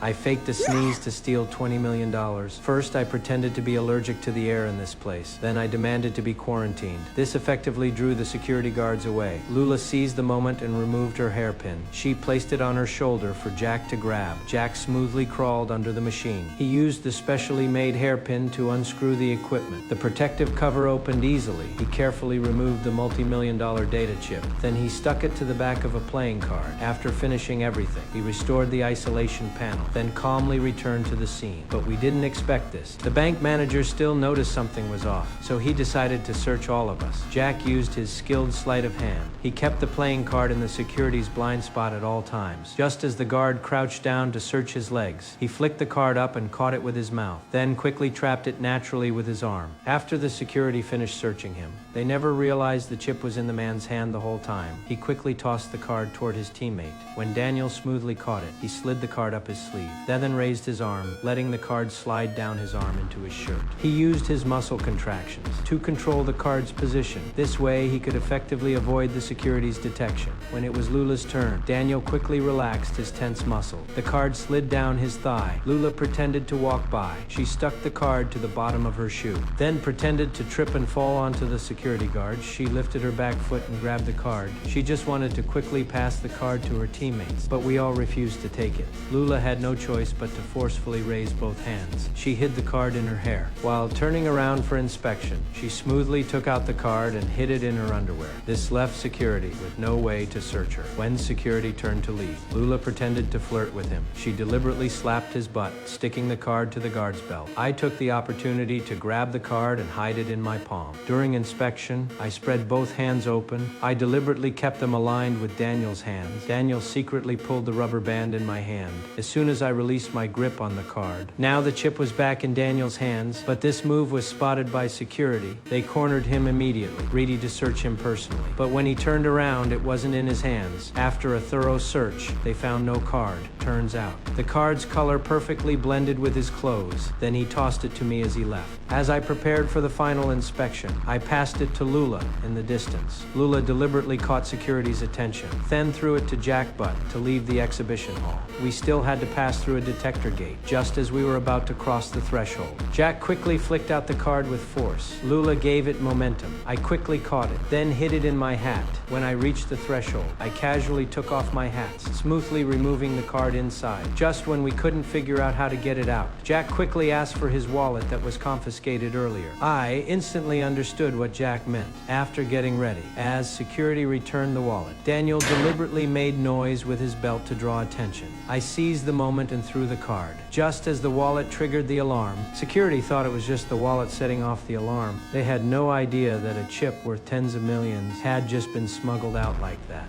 I faked a sneeze to steal $20 million. First, I pretended to be allergic to the air in this place. Then I demanded to be quarantined. This effectively drew the security guards away. Lula seized the moment and removed her hairpin. She placed it on her shoulder for Jack to grab. Jack smoothly crawled under the machine. He used the specially made hairpin to unscrew the equipment. The protective cover opened easily. He carefully removed the multi-million-dollar data chip. Then he stuck it to the back of a playing card. After finishing everything, he restored the isolation panel, then calmly returned to the scene. But we didn't expect this. The bank manager still noticed something was off, so he decided to search all of us. Jack used his skilled sleight of hand. He kept the playing card in the security's blind spot at all times. Just as the guard crouched down to search his legs, he flicked the card up and caught it with his mouth, then quickly trapped it naturally with his arm. After the security finished searching him, they never realized the chip was in the man's hand the whole time. He quickly tossed the card toward his teammate. When Daniel smoothly caught it, he slid the card up his sleeve, then raised his arm, letting the card slide down his arm into his shirt. He used his muscle contractions to control the card's position. This way, he could effectively avoid the security's detection. When it was Lula's turn, Daniel quickly relaxed his tense muscle. The card slid down his thigh. Lula pretended to walk by. She stuck the card to the bottom of her shoe, then pretended to trip and fall onto the security guard. She lifted her back foot and grabbed the card. She just wanted to quickly pass the card to her teammates, but we all refused to take it. Lula had no choice but to forcefully raise both hands. She hid the card in her hair. While turning around for inspection, she smoothly took out the card and hid it in her underwear. This left security with no way to search her. When security turned to leave, Lula pretended to flirt with him. She deliberately slapped his butt, sticking the card to the guard's belt. I took the opportunity to grab the card and hide it in my palm. During inspection, I spread both hands open. I deliberately kept them aligned with Daniel's hands. Daniel secretly pulled the rubber band in my hand as soon as I released my grip on the card. Now the chip was back in Daniel's hands, but this move was spotted by security. They cornered him immediately, ready to search him personally. But when he turned around, it wasn't in his hands. After a thorough search, they found no card. Turns out, the card's color perfectly blended with his clothes. Then he tossed it to me as he left. As I prepared for the final inspection, I passed it to Lula in the distance. Lula deliberately caught security's attention, then threw it to Jack Butt to leave the exhibition hall. We still had to pass through a detector gate, just as we were about to cross the threshold. Jack quickly flicked out the card with force. Lula gave it momentum. I quickly caught it, then hid it in my hat. When I reached the threshold, I casually took off my hat, smoothly removing the card inside. Just when we couldn't figure out how to get it out, Jack quickly asked for his wallet that was confiscated earlier. I instantly understood what Jack meant. After getting ready, as security returned the wallet, Daniel deliberately made noise with his belt to draw attention. I seized the moment and threw the card. Just as the wallet triggered the alarm, security thought it was just the wallet setting off the alarm. They had no idea that a chip worth tens of millions had just been smuggled out like that.